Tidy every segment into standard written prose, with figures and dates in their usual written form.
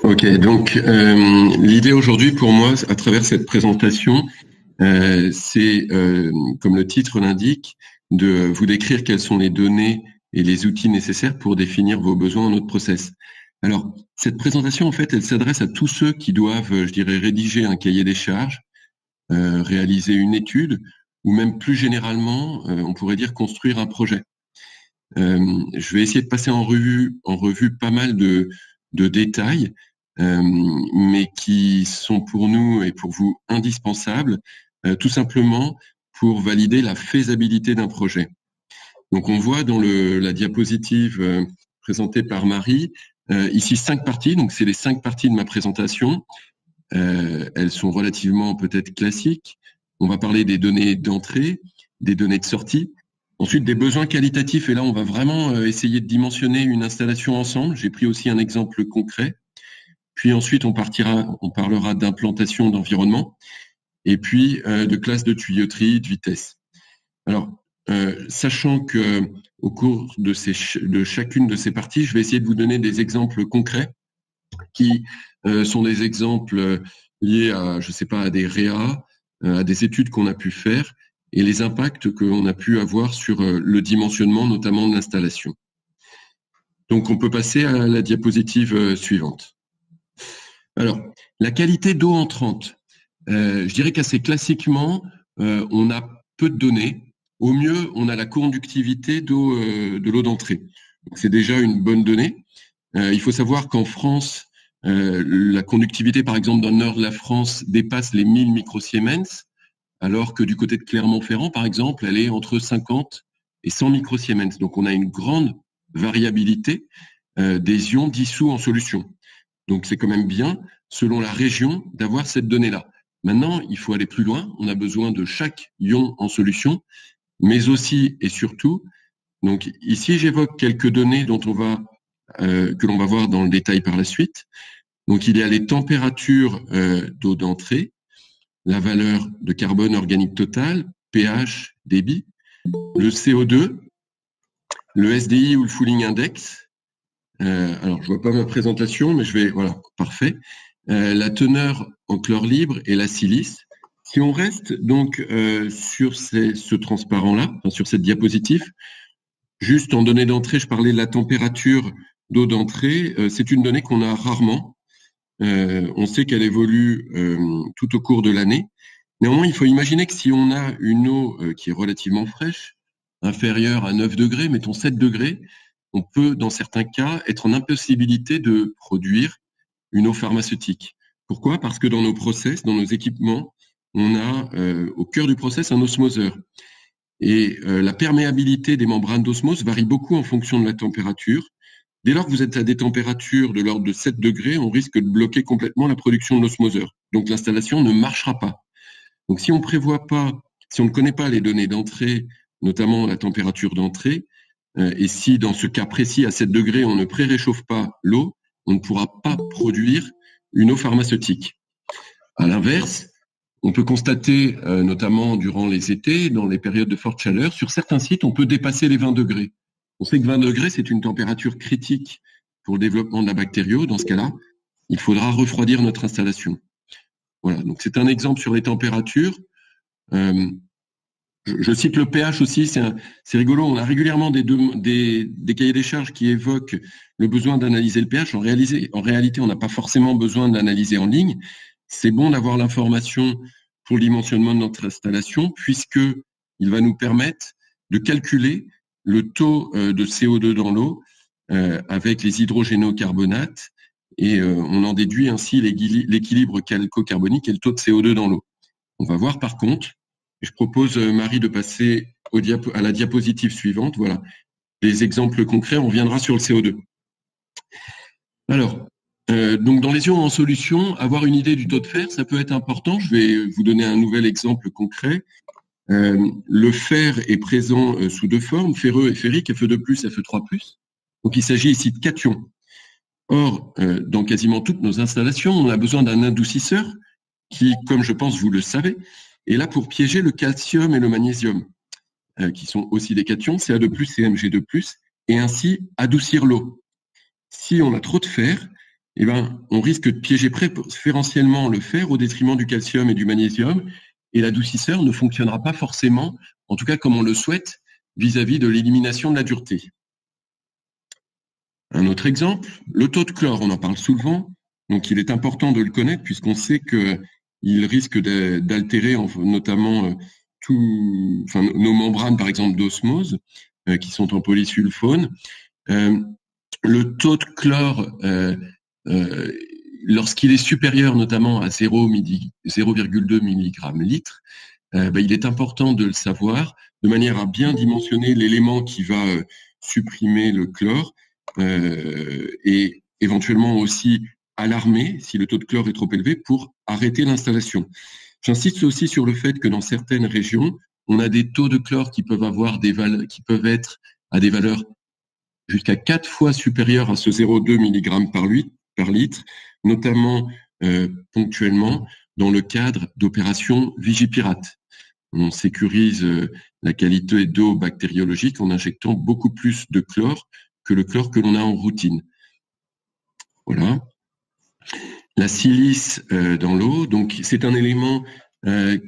Ok, donc l'idée aujourd'hui pour moi, à travers cette présentation, c'est, comme le titre l'indique, de vous décrire quelles sont les données et les outils nécessaires pour définir vos besoins en notre process. Alors, cette présentation, en fait, elle s'adresse à tous ceux qui doivent, je dirais, rédiger un cahier des charges, réaliser une étude, ou même plus généralement, on pourrait dire construire un projet. Je vais essayer de passer en revue pas mal de détails, mais qui sont pour nous et pour vous indispensables, tout simplement pour valider la faisabilité d'un projet. Donc, on voit dans la diapositive présentée par Marie, ici 5 parties. Donc, c'est les 5 parties de ma présentation. Elles sont relativement peut-être classiques. On va parler des données d'entrée, des données de sortie, ensuite des besoins qualitatifs. Et là, on va vraiment essayer de dimensionner une installation ensemble. J'ai pris aussi un exemple concret. Puis ensuite, on parlera d'implantation d'environnement et puis de classe de tuyauterie, de vitesse. Alors, sachant que au cours de chacune de ces parties, je vais essayer de vous donner des exemples concrets qui sont des exemples liés à, je sais pas, à des réa, à des études qu'on a pu faire et les impacts qu'on a pu avoir sur le dimensionnement, notamment de l'installation. Donc, on peut passer à la diapositive suivante. Alors, la qualité d'eau entrante. Je dirais qu'assez classiquement, on a peu de données. Au mieux, on a la conductivité d'eau, de l'eau d'entrée. C'est déjà une bonne donnée. Il faut savoir qu'en France, la conductivité, par exemple, dans le nord de la France, dépasse les 1000 microsiemens, alors que du côté de Clermont-Ferrand, par exemple, elle est entre 50 et 100 microsiemens. Donc, on a une grande variabilité des ions dissous en solution. Donc, c'est quand même bien, selon la région, d'avoir cette donnée-là. Maintenant, il faut aller plus loin. On a besoin de chaque ion en solution, mais aussi et surtout, donc ici, j'évoque quelques données dont que l'on va voir dans le détail par la suite. Donc, il y a les températures d'eau d'entrée, la valeur de carbone organique total, pH, débit, le CO2, le SDI ou le Fouling Index. Alors, je vois pas ma présentation, mais voilà, parfait. La teneur en chlore libre et la silice. Si on reste donc sur ce transparent-là, enfin, sur cette diapositive, juste en données d'entrée, je parlais de la température d'eau d'entrée. C'est une donnée qu'on a rarement. On sait qu'elle évolue tout au cours de l'année. Néanmoins, il faut imaginer que si on a une eau qui est relativement fraîche, inférieure à 9 degrés, mettons 7 degrés, on peut, dans certains cas, être en impossibilité de produire une eau pharmaceutique. Pourquoi? Parce que dans nos process, dans nos équipements, on a au cœur du process un osmoseur. Et la perméabilité des membranes d'osmose varie beaucoup en fonction de la température. Dès lors que vous êtes à des températures de l'ordre de 7 degrés, on risque de bloquer complètement la production de l'osmoseur. Donc l'installation ne marchera pas. Donc si on prévoit pas, si on ne connaît pas les données d'entrée, notamment la température d'entrée, et si dans ce cas précis à 7 degrés, on ne pré-réchauffe pas l'eau, on ne pourra pas produire une eau pharmaceutique. À l'inverse, on peut constater, notamment durant les étés, dans les périodes de forte chaleur, sur certains sites, on peut dépasser les 20 degrés. On sait que 20 degrés, c'est une température critique pour le développement de la bactério. Dans ce cas-là, il faudra refroidir notre installation. Voilà, donc c'est un exemple sur les températures. Je cite le pH aussi, c'est rigolo. On a régulièrement des cahiers des charges qui évoquent le besoin d'analyser le pH. En réalité, on n'a pas forcément besoin de l'analyser en ligne. C'est bon d'avoir l'information pour le dimensionnement de notre installation, puisque il va nous permettre de calculer le taux de CO2 dans l'eau avec les hydrogénocarbonates, et on en déduit ainsi l'équilibre calco-carbonique et le taux de CO2 dans l'eau. On va voir par contre, je propose, Marie, de passer à la diapositive suivante. Voilà, des exemples concrets, on reviendra sur le CO2. Alors, donc dans les ions en solution, avoir une idée du taux de fer, ça peut être important. Je vais vous donner un nouvel exemple concret. Le fer est présent sous deux formes, ferreux et ferrique, Fe2+, Fe3+. Donc il s'agit ici de cations. Or, dans quasiment toutes nos installations, on a besoin d'un adoucisseur qui, comme je pense vous le savez, est là pour piéger le calcium et le magnésium, qui sont aussi des cations, Ca2+, et Mg2+, et ainsi adoucir l'eau. Si on a trop de fer, eh ben, on risque de piéger préférentiellement le fer au détriment du calcium et du magnésium, et l'adoucisseur ne fonctionnera pas forcément, en tout cas comme on le souhaite, vis-à-vis de l'élimination de la dureté. Un autre exemple, le taux de chlore, on en parle souvent, donc il est important de le connaître puisqu'on sait qu'il risque d'altérer notamment nos membranes, par exemple, d'osmose, qui sont en polysulfone. Le taux de chlore, lorsqu'il est supérieur notamment à 0,2 mg litre, il est important de le savoir de manière à bien dimensionner l'élément qui va supprimer le chlore et éventuellement aussi alarmer si le taux de chlore est trop élevé pour arrêter l'installation. J'insiste aussi sur le fait que dans certaines régions, on a des taux de chlore qui peuvent être à des valeurs jusqu'à 4 fois supérieures à ce 0,2 mg par litre, notamment ponctuellement dans le cadre d'opérations Vigipirate. On sécurise la qualité d'eau bactériologique en injectant beaucoup plus de chlore que le chlore que l'on a en routine. Voilà. La silice dans l'eau, donc c'est un élément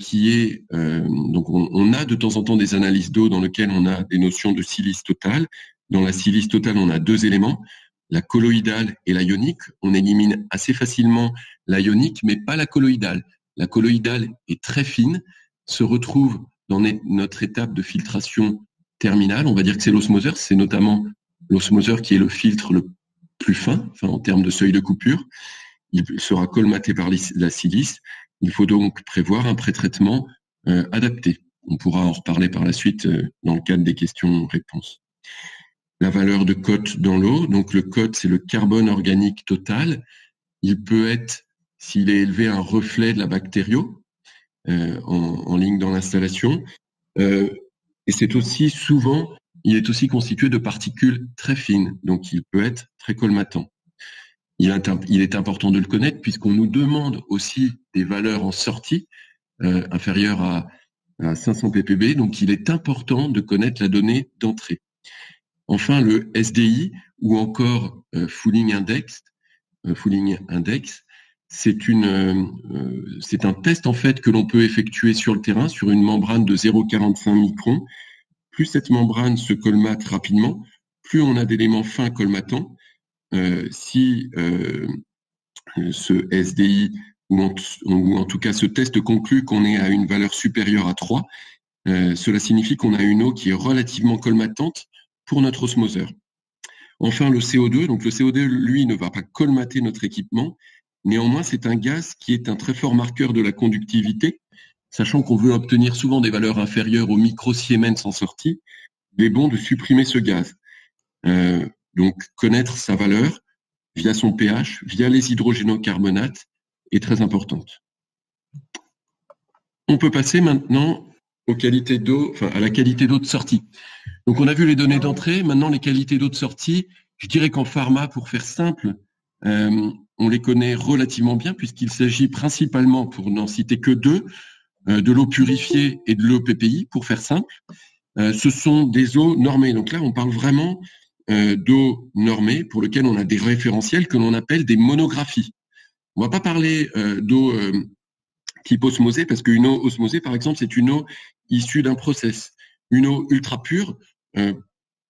qui est donc on a de temps en temps des analyses d'eau dans lesquelles on a des notions de silice totale. Dans la silice totale, on a deux éléments, la colloïdale et la ionique. On élimine assez facilement la ionique, mais pas la colloïdale. La colloïdale est très fine, se retrouve dans notre étape de filtration terminale. On va dire que c'est l'osmoseur, c'est notamment l'osmoseur qui est le filtre le plus fin, en termes de seuil de coupure. Il sera colmaté par la silice. Il faut donc prévoir un pré-traitement adapté. On pourra en reparler par la suite dans le cadre des questions-réponses. La valeur de cote dans l'eau, donc le cote, c'est le carbone organique total. Il peut être, s'il est élevé, un reflet de la bactério en ligne dans l'installation. Et c'est aussi souvent, il est aussi constitué de particules très fines, donc il peut être très colmatant. Il est important de le connaître puisqu'on nous demande aussi des valeurs en sortie inférieures à 500 ppb, donc il est important de connaître la donnée d'entrée. Enfin, le SDI ou encore Fouling Index, c'est un test en fait que l'on peut effectuer sur le terrain sur une membrane de 0,45 microns. Plus cette membrane se colmate rapidement, plus on a d'éléments fins colmatants. Si ce SDI ou en tout cas ce test conclut qu'on est à une valeur supérieure à 3, cela signifie qu'on a une eau qui est relativement colmatante pour notre osmoseur. Enfin, le CO2, donc le CO2, lui, ne va pas colmater notre équipement. Néanmoins, c'est un gaz qui est un très fort marqueur de la conductivité, sachant qu'on veut obtenir souvent des valeurs inférieures au micro-Siemens en sortie. Il est bon de supprimer ce gaz. Donc, connaître sa valeur via son pH, via les hydrogénocarbonates, est très importante. On peut passer maintenant à la qualité d'eau de sortie. Donc, on a vu les données d'entrée. Maintenant, les qualités d'eau de sortie, je dirais qu'en pharma, pour faire simple, on les connaît relativement bien puisqu'il s'agit principalement, pour n'en citer que deux, de l'eau purifiée et de l'eau PPI, pour faire simple. Ce sont des eaux normées. Donc là, on parle vraiment d'eau normée pour lequel on a des référentiels que l'on appelle des monographies. On va pas parler d'eau type osmosée parce qu'une eau osmosée, par exemple, c'est une eau issue d'un process. Une eau ultra pure,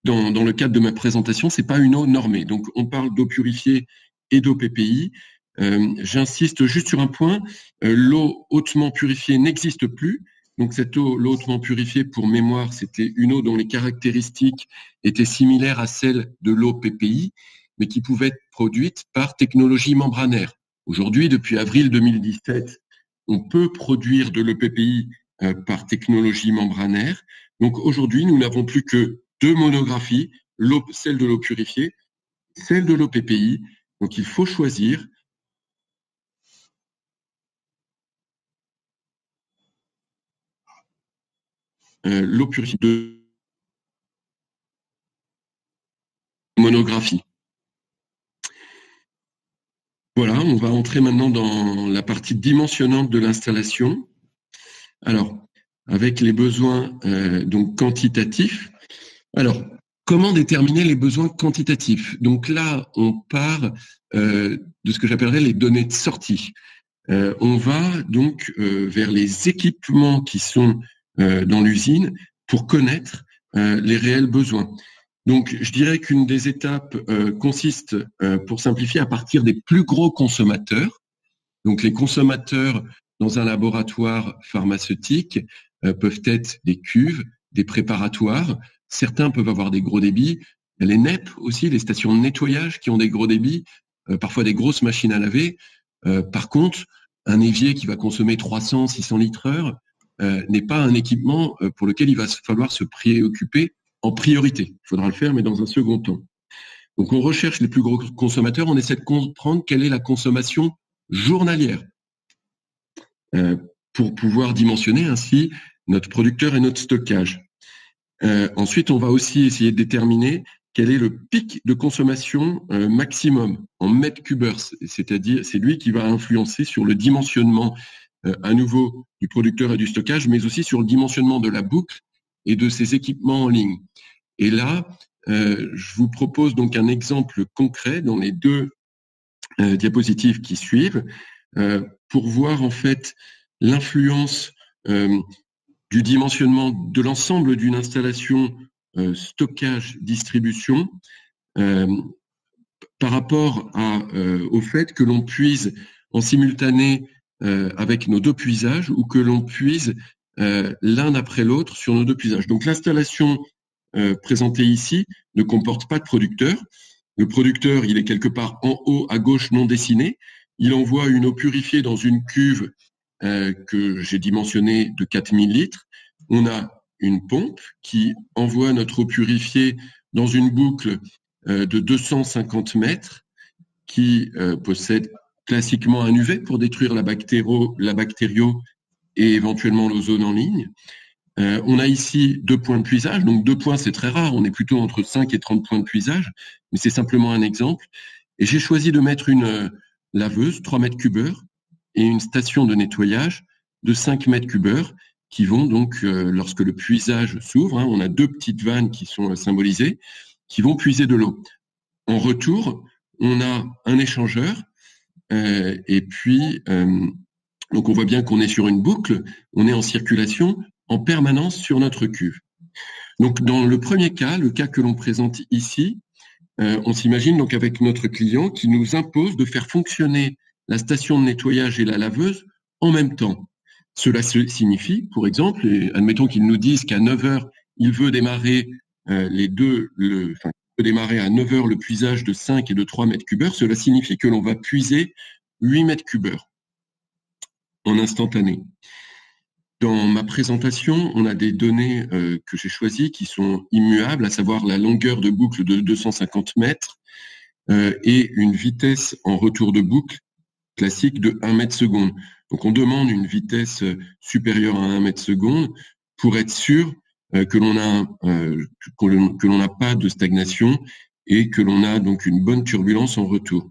dans le cadre de ma présentation, c'est pas une eau normée. Donc, on parle d'eau purifiée et d'eau PPI. J'insiste juste sur un point, l'eau hautement purifiée n'existe plus. Donc, cette eau, l'eau hautement purifiée, pour mémoire, c'était une eau dont les caractéristiques étaient similaires à celles de l'eau PPI, mais qui pouvait être produite par technologie membranaire. Aujourd'hui, depuis avril 2017, on peut produire de l'eau PPI par technologie membranaire. Donc, aujourd'hui, nous n'avons plus que deux monographies, celle de l'eau purifiée, celle de l'eau PPI. Donc, il faut choisir. L'eau purifiée de monographie. Voilà, on va entrer maintenant dans la partie dimensionnante de l'installation. Alors, avec les besoins donc quantitatifs. Alors, Comment déterminer les besoins quantitatifs? Donc là, on part de ce que j'appellerais les données de sortie. On va donc vers les équipements qui sont dans l'usine pour connaître les réels besoins. Donc, je dirais qu'une des étapes consiste, pour simplifier, à partir des plus gros consommateurs. Donc, les consommateurs dans un laboratoire pharmaceutique peuvent être des cuves, des préparatoires. Certains peuvent avoir des gros débits. Il y a les NEP aussi, les stations de nettoyage qui ont des gros débits, parfois des grosses machines à laver. Par contre, un évier qui va consommer 300, 600 litres heure n'est pas un équipement pour lequel il va falloir se préoccuper en priorité. Il faudra le faire, mais dans un second temps. Donc, on recherche les plus gros consommateurs. On essaie de comprendre quelle est la consommation journalière pour pouvoir dimensionner ainsi notre producteur et notre stockage. Ensuite, on va aussi essayer de déterminer quel est le pic de consommation maximum en mètres cubeurs, c'est-à-dire c'est lui qui va influencer sur le dimensionnement à nouveau du producteur et du stockage, mais aussi sur le dimensionnement de la boucle et de ses équipements en ligne. Et là, je vous propose donc un exemple concret dans les deux diapositives qui suivent pour voir en fait l'influence du dimensionnement de l'ensemble d'une installation stockage, distribution par rapport au fait que l'on puise en simultané avec nos deux puisages ou que l'on puise l'un après l'autre sur nos deux puisages. Donc l'installation présentée ici ne comporte pas de producteur. Le producteur, il est quelque part en haut à gauche non dessiné. Il envoie une eau purifiée dans une cuve que j'ai dimensionnée de 4000 litres. On a une pompe qui envoie notre eau purifiée dans une boucle de 250 mètres qui possède classiquement un UV pour détruire la bactério et éventuellement l'ozone en ligne. On a ici 2 points de puisage, donc 2 points c'est très rare, on est plutôt entre 5 et 30 points de puisage, mais c'est simplement un exemple. Et j'ai choisi de mettre une laveuse, 3 mètres cubes heure, et une station de nettoyage de 5 mètres cubes heure, qui vont donc, lorsque le puisage s'ouvre, on a 2 petites vannes qui sont symbolisées, qui vont puiser de l'eau. En retour, on a un échangeur, et puis, donc on voit bien qu'on est sur une boucle, on est en circulation en permanence sur notre cuve. Donc dans le premier cas, le cas que l'on présente ici, on s'imagine donc avec notre client qui nous impose de faire fonctionner la station de nettoyage et la laveuse en même temps. Cela signifie, pour exemple, admettons qu'ils nous disent qu'à 9 heures, il veut démarrer démarrer à 9 heures le puisage de 5 et de 3 mètres cubes heure, cela signifie que l'on va puiser 8 mètres cubes heure en instantané. Dans ma présentation, on a des données que j'ai choisies qui sont immuables, à savoir la longueur de boucle de 250 mètres et une vitesse en retour de boucle classique de 1 mètre seconde. Donc on demande une vitesse supérieure à 1 mètre seconde pour être sûr que l'on n'a pas de stagnation et que l'on a donc une bonne turbulence en retour.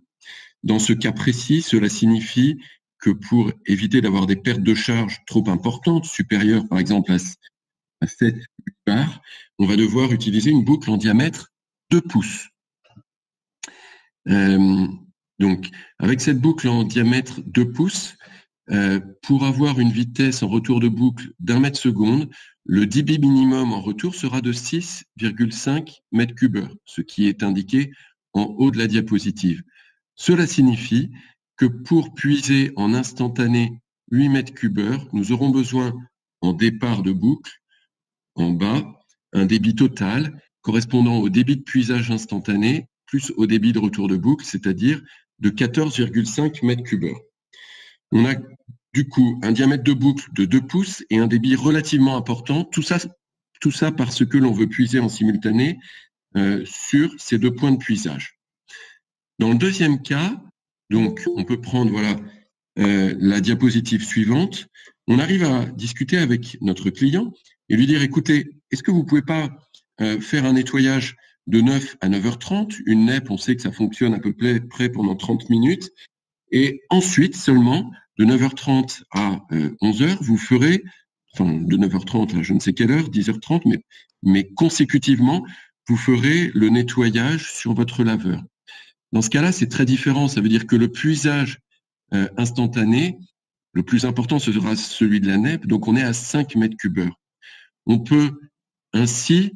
Dans ce cas précis, cela signifie que pour éviter d'avoir des pertes de charge trop importantes, supérieures par exemple à 7 bars, on va devoir utiliser une boucle en diamètre 2 pouces. Donc, avec cette boucle en diamètre 2 pouces, pour avoir une vitesse en retour de boucle d'1 mètre seconde, le débit minimum en retour sera de 6,5 mètres cubes heure, ce qui est indiqué en haut de la diapositive. Cela signifie que pour puiser en instantané 8 mètres cubes heure, nous aurons besoin en départ de boucle, en bas, un débit total correspondant au débit de puisage instantané plus au débit de retour de boucle, c'est-à-dire de 14,5 mètres cubes heure. On a du coup un diamètre de boucle de 2 pouces et un débit relativement important, tout ça parce que l'on veut puiser en simultané sur ces 2 points de puisage. Dans le deuxième cas, donc on peut prendre la diapositive suivante, on arrive à discuter avec notre client et lui dire, écoutez, est-ce que vous ne pouvez pas faire un nettoyage de 9 à 9h30, une NEP, on sait que ça fonctionne à peu près pendant 30 minutes, et ensuite seulement, de 9h30 à 11h, vous ferez, de 9h30 à je ne sais quelle heure, 10h30, mais consécutivement, vous ferez le nettoyage sur votre laveur. Dans ce cas-là, c'est très différent. Ça veut dire que le puisage instantané, le plus important, ce sera celui de la NEP. Donc, on est à 5 mètres cubes heure. On peut ainsi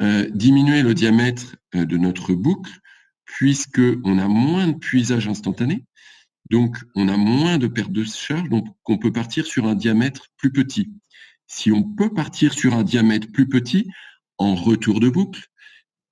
diminuer le diamètre de notre boucle, puisqu'on a moins de puisage instantané. Donc, on a moins de perte de charge. Donc, on peut partir sur un diamètre plus petit. Si on peut partir sur un diamètre plus petit en retour de boucle,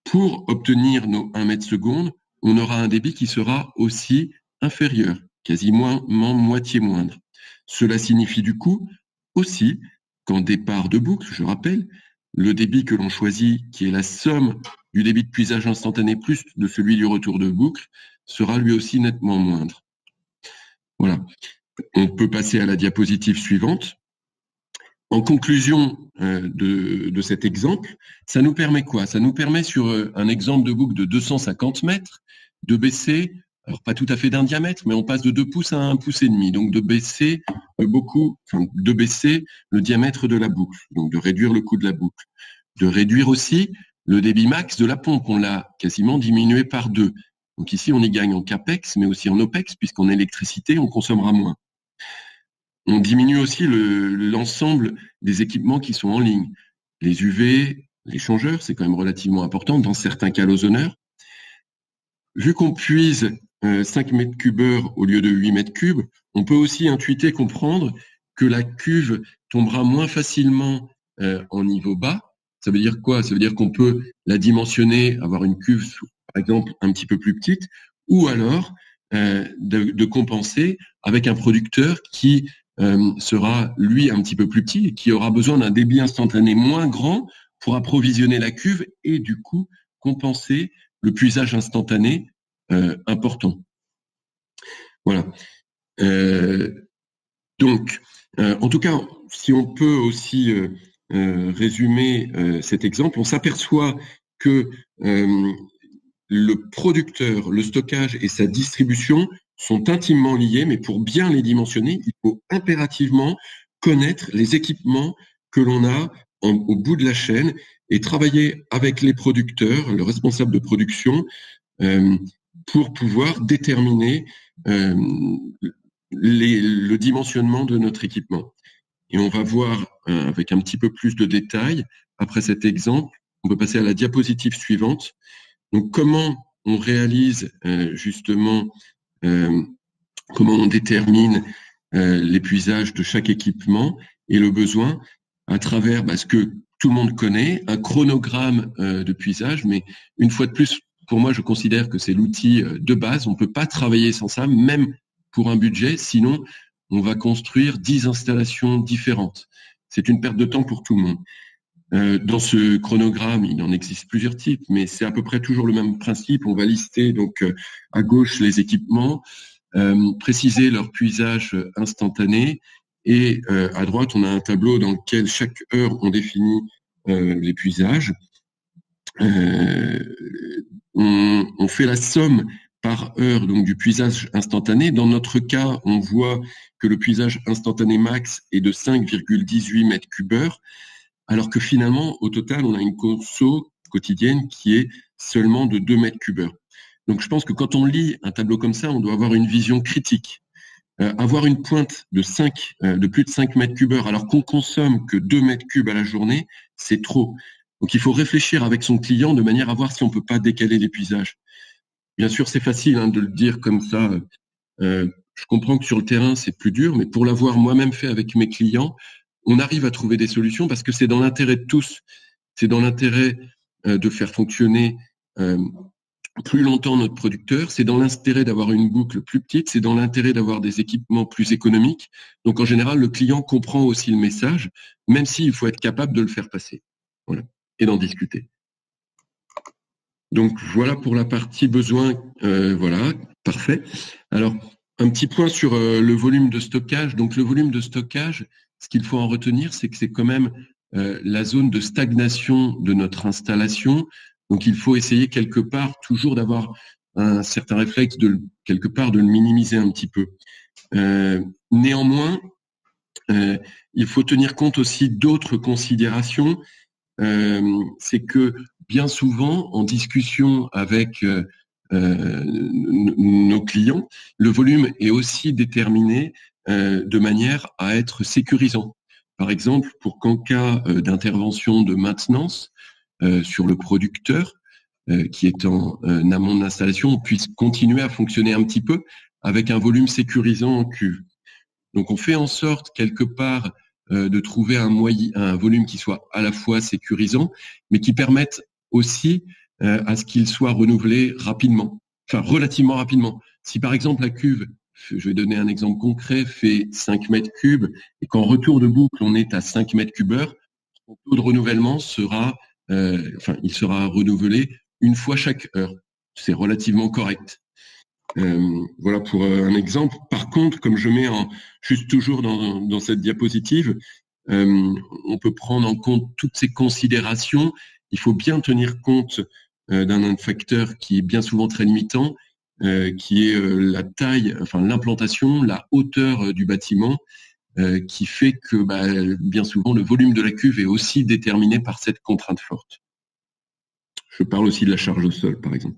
pour obtenir nos 1 mètre seconde, on aura un débit qui sera aussi inférieur, quasiment moitié moindre. Cela signifie du coup aussi qu'en départ de boucle, je rappelle, le débit que l'on choisit, qui est la somme du débit de puisage instantané plus de celui du retour de boucle, sera lui aussi nettement moindre. Voilà. On peut passer à la diapositive suivante. En conclusion de cet exemple, ça nous permet quoi? Ça nous permet sur un exemple de boucle de 250 mètres de baisser, alors pas tout à fait d'un diamètre, mais on passe de 2 pouces à 1,5 pouce, donc de baisser de baisser le diamètre de la boucle, donc de réduire le coût de la boucle, de réduire aussi le débit max de la pompe, on l'a quasiment diminué par 2. Donc ici, on y gagne en CAPEX, mais aussi en OPEX, puisqu'en électricité, on consommera moins. On diminue aussi l'ensemble des équipements qui sont en ligne. Les UV, les changeurs, c'est quand même relativement important, dans certains cas l'ozoneur. Vu qu'on puise 5 mètres cubes heure au lieu de 8 mètres cubes, on peut aussi intuiter, comprendre que la cuve tombera moins facilement en niveau bas. Ça veut dire quoi? Ça veut dire qu'on peut la dimensionner, avoir une cuve, par exemple, un petit peu plus petite, ou alors de compenser avec un producteur qui sera, lui, un petit peu plus petit et qui aura besoin d'un débit instantané moins grand pour approvisionner la cuve et, du coup, compenser le puisage instantané important. Voilà. Donc, en tout cas, si on peut aussi résumer cet exemple, on s'aperçoit que le producteur, le stockage et sa distribution sont intimement liés, mais pour bien les dimensionner, il faut impérativement connaître les équipements que l'on a au bout de la chaîne et travailler avec les producteurs, le responsable de production, pour pouvoir déterminer le dimensionnement de notre équipement. Et on va voir avec un petit peu plus de détails, après cet exemple, on peut passer à la diapositive suivante. Donc, comment on réalise justement, comment on détermine l'épuisage de chaque équipement et le besoin à travers ce que tout le monde connaît, un chronogramme de puisage, mais une fois de plus, pour moi, je considère que c'est l'outil de base. On ne peut pas travailler sans ça, même pour un budget, sinon on va construire 10 installations différentes. C'est une perte de temps pour tout le monde. Dans ce chronogramme, il en existe plusieurs types, mais c'est à peu près toujours le même principe. On va lister donc à gauche les équipements, préciser leur puisage instantané, et à droite, on a un tableau dans lequel chaque heure, on définit les puisages. On fait la somme par heure donc du puisage instantané. Dans notre cas, on voit que le puisage instantané max est de 5,18 mètres cubes heure, alors que finalement, au total, on a une conso quotidienne qui est seulement de 2 mètres cubes heure. Donc, je pense que quand on lit un tableau comme ça, on doit avoir une vision critique. Avoir une pointe de plus de 5 mètres cubes heure, alors qu'on consomme que 2 mètres cubes à la journée, c'est trop. Donc, il faut réfléchir avec son client de manière à voir si on peut pas décaler l'épuisage. Bien sûr, c'est facile de le dire comme ça. Je comprends que sur le terrain, c'est plus dur, mais pour l'avoir moi-même fait avec mes clients, on arrive à trouver des solutions parce que c'est dans l'intérêt de tous. C'est dans l'intérêt de faire fonctionner plus longtemps notre producteur. C'est dans l'intérêt d'avoir une boucle plus petite. C'est dans l'intérêt d'avoir des équipements plus économiques. Donc, en général, le client comprend aussi le message, même s'il faut être capable de le faire passer. Voilà. Et d'en discuter. Donc, voilà pour la partie besoin. Voilà, parfait. Alors, un petit point sur le volume de stockage. Donc, le volume de stockage, ce qu'il faut en retenir, c'est que c'est quand même la zone de stagnation de notre installation. Donc, il faut essayer quelque part toujours d'avoir un certain réflexe quelque part de le minimiser un petit peu. Néanmoins, il faut tenir compte aussi d'autres considérations. C'est que bien souvent, en discussion avec nos clients, le volume est aussi déterminé de manière à être sécurisant. Par exemple, pour qu'en cas d'intervention de maintenance sur le producteur qui est en amont de l'installation, on puisse continuer à fonctionner un petit peu avec un volume sécurisant en cuve. Donc, on fait en sorte, quelque part, de trouver un volume qui soit à la fois sécurisant, mais qui permette aussi à ce qu'il soit renouvelé rapidement, enfin relativement rapidement. Si par exemple la cuve, je vais donner un exemple concret, fait 5 mètres cubes et qu'en retour de boucle, on est à 5 mètres cubeurs, son taux de renouvellement sera, il sera renouvelé une fois chaque heure. C'est relativement correct. Voilà pour un exemple. Par contre, comme je mets juste toujours dans cette diapositive, on peut prendre en compte toutes ces considérations. Il faut bien tenir compte d'un facteur qui est bien souvent très limitant, qui est la taille, enfin l'implantation, la hauteur du bâtiment, qui fait que bien souvent le volume de la cuve est aussi déterminé par cette contrainte forte. Je parle aussi de la charge au sol, par exemple.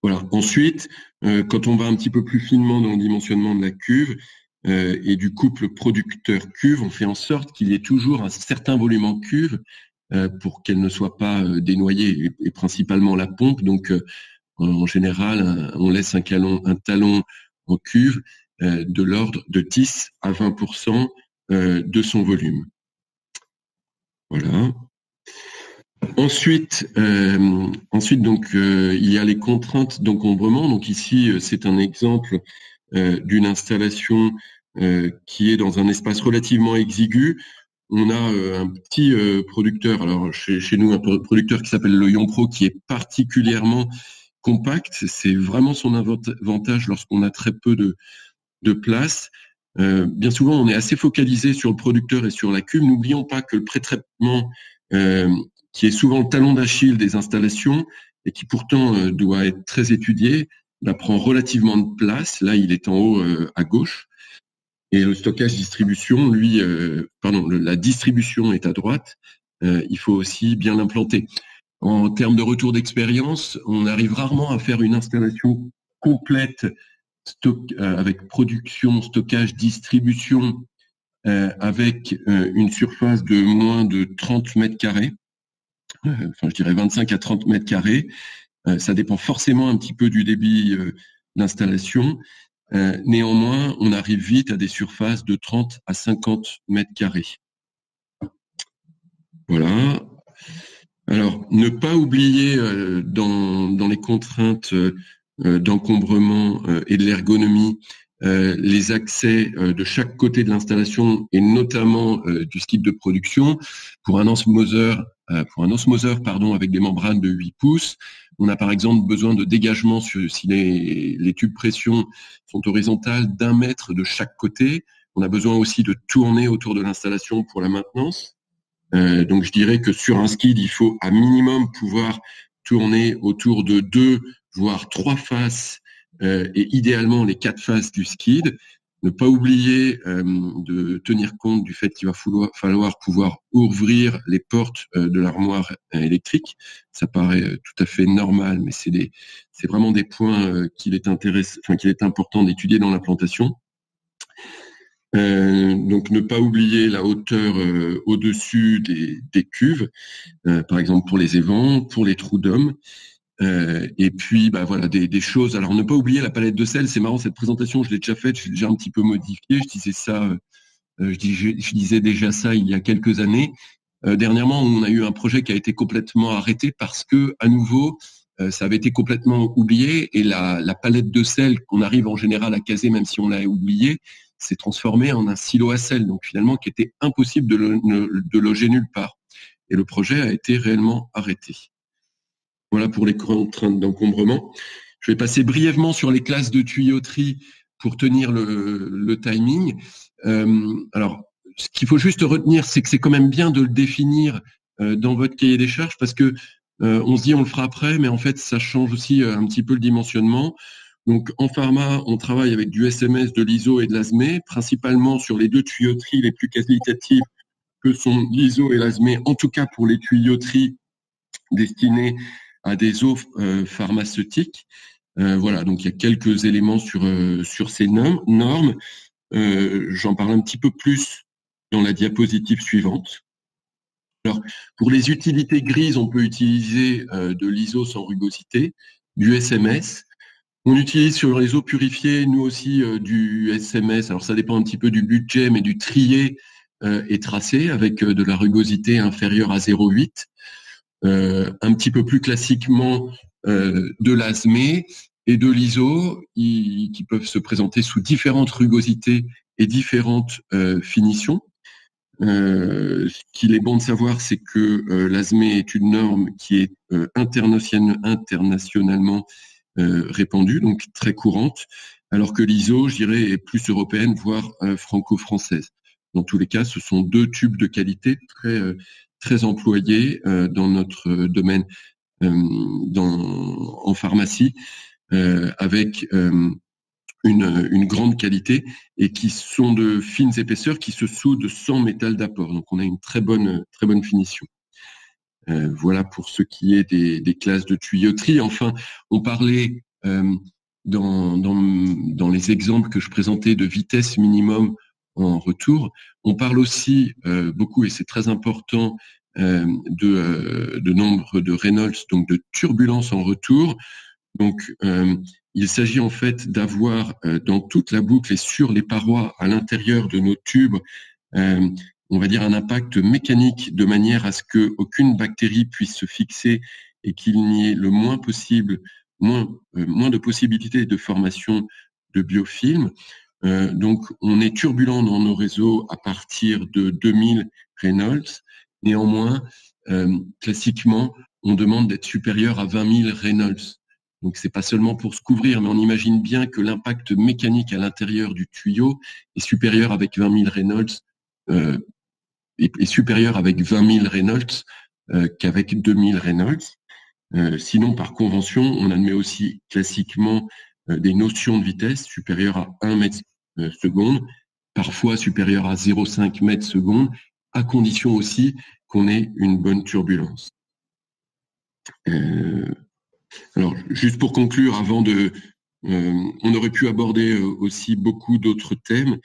Voilà. Ensuite, quand on va un petit peu plus finement dans le dimensionnement de la cuve et du couple producteur-cuve, on fait en sorte qu'il y ait toujours un certain volume en cuve pour qu'elle ne soit pas dénoyée, et principalement la pompe. Donc, en général, on laisse un talon en cuve de l'ordre de 10 à 20% de son volume. Voilà. Ensuite, donc, il y a les contraintes d'encombrement. Donc ici, c'est un exemple d'une installation qui est dans un espace relativement exigu. On a un petit producteur, alors chez nous, un producteur qui s'appelle le Yonpro, qui est particulièrement compact. C'est vraiment son avantage lorsqu'on a très peu de place. Bien souvent, on est assez focalisé sur le producteur et sur la cuve. N'oublions pas que le pré-traitement qui est souvent le talon d'Achille des installations et qui pourtant doit être très étudié, prend relativement de place. Là, il est en haut à gauche. Et le stockage-distribution, lui, la distribution est à droite. Il faut aussi bien l'implanter. En termes de retour d'expérience, on arrive rarement à faire une installation complète avec production, stockage, distribution, avec une surface de moins de 30 mètres carrés. Enfin, je dirais 25 à 30 mètres carrés. Ça dépend forcément un petit peu du débit d'installation. Néanmoins, on arrive vite à des surfaces de 30 à 50 mètres carrés. Voilà. Alors, ne pas oublier dans les contraintes d'encombrement et de l'ergonomie les accès de chaque côté de l'installation et notamment du skid de production. Pour un osmoseur, avec des membranes de 8 pouces, on a par exemple besoin de dégagement si les tubes pression sont horizontales d'1 mètre de chaque côté. On a besoin aussi de tourner autour de l'installation pour la maintenance. Donc je dirais que sur un skid, il faut à minimum pouvoir tourner autour de 2 voire 3 faces et idéalement les 4 faces du skid. Ne pas oublier de tenir compte du fait qu'il va falloir pouvoir ouvrir les portes de l'armoire électrique. Ça paraît tout à fait normal, mais c'est vraiment des points qu'il est important d'étudier dans l'implantation. Donc ne pas oublier la hauteur au-dessus des cuves, par exemple pour les évents, pour les trous d'hommes. Et puis voilà des choses. Alors ne pas oublier la palette de sel. C'est marrant, cette présentation, je l'ai déjà faite, je l'ai déjà un petit peu modifiée. Je disais déjà ça il y a quelques années. Dernièrement, on a eu un projet qui a été complètement arrêté parce que à nouveau ça avait été complètement oublié et la palette de sel qu'on arrive en général à caser, même si on l'a oublié, s'est transformé en un silo à sel, donc finalement qui était impossible de loger nulle part. Et le projet a été réellement arrêté. Voilà pour les contraintes d'encombrement. Je vais passer brièvement sur les classes de tuyauterie pour tenir le timing. Alors, ce qu'il faut juste retenir, c'est que c'est quand même bien de le définir dans votre cahier des charges parce que on se dit on le fera après, mais en fait, ça change aussi un petit peu le dimensionnement. Donc, en pharma, on travaille avec du SMS, de l'ISO et de l'ASME, principalement sur les 2 tuyauteries les plus qualitatives que sont l'ISO et l'ASME, en tout cas pour les tuyauteries destinés à des eaux pharmaceutiques. Voilà, donc il y a quelques éléments sur ces normes. J'en parle un petit peu plus dans la diapositive suivante. Alors, pour les utilités grises, on peut utiliser de l'ISO sans rugosité, du SMS. On utilise sur les eaux purifiées, nous aussi, du SMS. Alors, ça dépend un petit peu du budget, mais du trié et tracé avec de la rugosité inférieure à 0,8. Un petit peu plus classiquement, de l'ASME et de l'ISO, qui peuvent se présenter sous différentes rugosités et différentes finitions. Ce qu'il est bon de savoir, c'est que l'ASME est une norme qui est internationalement répandue, donc très courante, alors que l'ISO, je dirais, est plus européenne, voire franco-française. Dans tous les cas, ce sont deux tubes de qualité très employés dans notre domaine en pharmacie, avec une grande qualité et qui sont de fines épaisseurs qui se soudent sans métal d'apport. Donc on a une très bonne finition. Voilà pour ce qui est des classes de tuyauterie. Enfin, on parlait dans les exemples que je présentais de vitesse minimum en retour. On parle aussi beaucoup, et c'est très important, de nombre de Reynolds, donc de turbulence en retour. Donc, il s'agit en fait d'avoir dans toute la boucle et sur les parois à l'intérieur de nos tubes, on va dire un impact mécanique de manière à ce qu'aucune bactérie puisse se fixer et qu'il n'y ait le moins possible, moins de possibilités de formation de biofilms. Donc, on est turbulent dans nos réseaux à partir de 2000 Reynolds. Néanmoins, classiquement, on demande d'être supérieur à 20 000 Reynolds. Donc, c'est pas seulement pour se couvrir, mais on imagine bien que l'impact mécanique à l'intérieur du tuyau est supérieur avec 20 000 Reynolds, est supérieur avec 20 000 Reynolds qu'avec 2000 Reynolds. Sinon, par convention, on admet aussi classiquement des notions de vitesse supérieures à 1 mètre seconde, parfois supérieures à 0,5 mètres seconde, à condition aussi qu'on ait une bonne turbulence. Alors, juste pour conclure, on aurait pu aborder aussi beaucoup d'autres thèmes.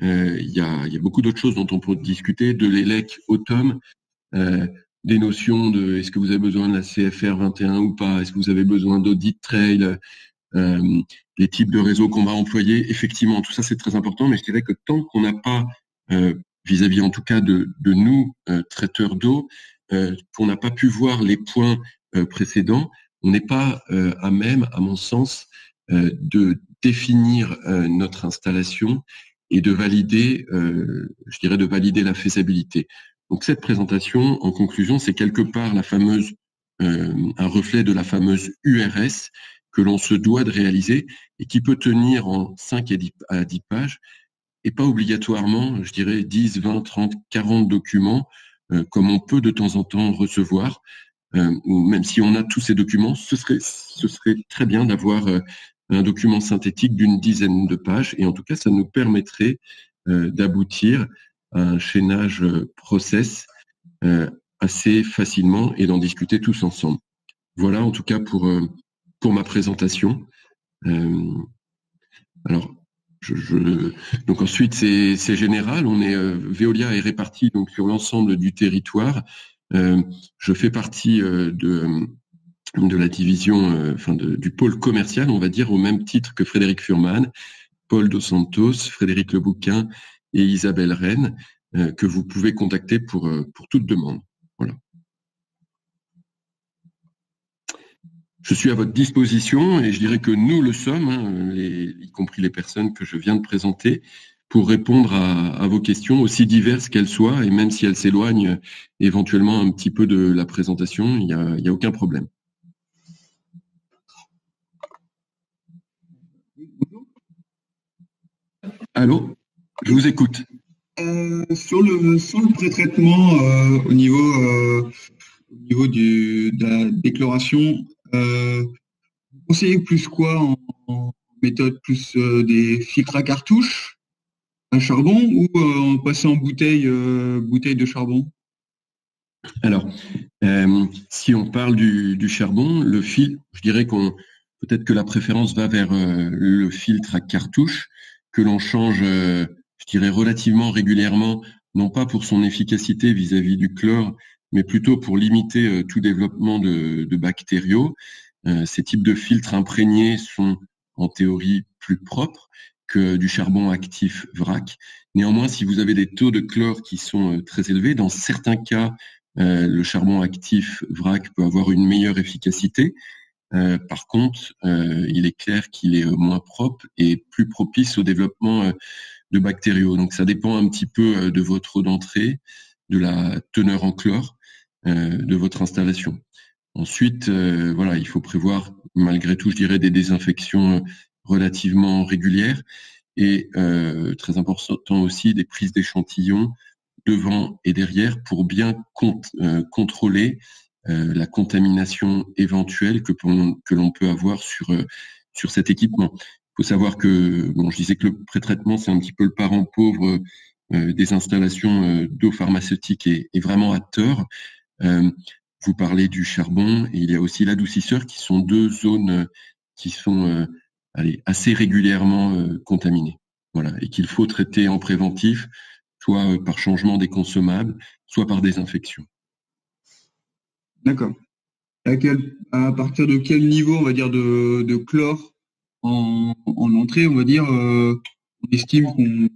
Il y a beaucoup d'autres choses dont on peut discuter, de l'ELEC automne, des notions de est-ce que vous avez besoin de la CFR 21 ou pas, est-ce que vous avez besoin d'audit trail, les types de réseaux qu'on va employer. Effectivement, tout ça c'est très important, mais je dirais que tant qu'on n'a pas, vis-à-vis en tout cas de nous, traiteurs d'eau, qu'on n'a pas pu voir les points précédents, on n'est pas à même, à mon sens, de définir notre installation et de valider, je dirais, de valider la faisabilité. Donc cette présentation, en conclusion, c'est quelque part un reflet de la fameuse URS que l'on se doit de réaliser et qui peut tenir en 5 à 10 pages et pas obligatoirement, je dirais, 10, 20, 30, 40 documents comme on peut de temps en temps recevoir. Même si on a tous ces documents, ce serait très bien d'avoir un document synthétique d'une dizaine de pages et en tout cas, ça nous permettrait d'aboutir à un chaînage process assez facilement et d'en discuter tous ensemble. Voilà en tout cas pour ma présentation. Alors, donc ensuite c'est général. Veolia est réparti donc sur l'ensemble du territoire. Je fais partie de la division, du pôle commercial, on va dire, au même titre que Frédéric Furman, Paul Dos Santos, Frédéric Lebouquin et Isabelle Rennes, que vous pouvez contacter pour toute demande. Voilà. Je suis à votre disposition et je dirais que nous le sommes, y compris les personnes que je viens de présenter, pour répondre à vos questions, aussi diverses qu'elles soient, et même si elles s'éloignent éventuellement un petit peu de la présentation, il y a aucun problème. Allô, je vous écoute. Sur le pré-traitement au niveau de la déchloration, vous conseillez plus quoi en méthode plus des filtres à cartouche, à charbon ou en passant en bouteille de charbon? Alors, si on parle du charbon, le fil, je dirais peut-être que la préférence va vers le filtre à cartouche que l'on change, je dirais relativement régulièrement, non pas pour son efficacité vis-à-vis du chlore, mais plutôt pour limiter tout développement de bactériaux. Ces types de filtres imprégnés sont en théorie plus propres que du charbon actif vrac. Néanmoins, si vous avez des taux de chlore qui sont très élevés, dans certains cas, le charbon actif vrac peut avoir une meilleure efficacité. Par contre, il est clair qu'il est moins propre et plus propice au développement de bactériaux. Donc, ça dépend un petit peu de votre eau d'entrée, de la teneur en chlore de votre installation. Ensuite, voilà, il faut prévoir malgré tout, je dirais, des désinfections relativement régulières et très important aussi des prises d'échantillons devant et derrière pour bien contrôler la contamination éventuelle que l'on peut avoir sur cet équipement. Il faut savoir que, bon, je disais que le pré-traitement, c'est un petit peu le parent pauvre des installations d'eau pharmaceutique et vraiment à tort. Vous parlez du charbon et il y a aussi l'adoucisseur qui sont deux zones qui sont assez régulièrement contaminées. Voilà, et qu'il faut traiter en préventif, soit par changement des consommables, soit par désinfection. D'accord. À partir de quel niveau, on va dire, de chlore en entrée, on va dire, on estime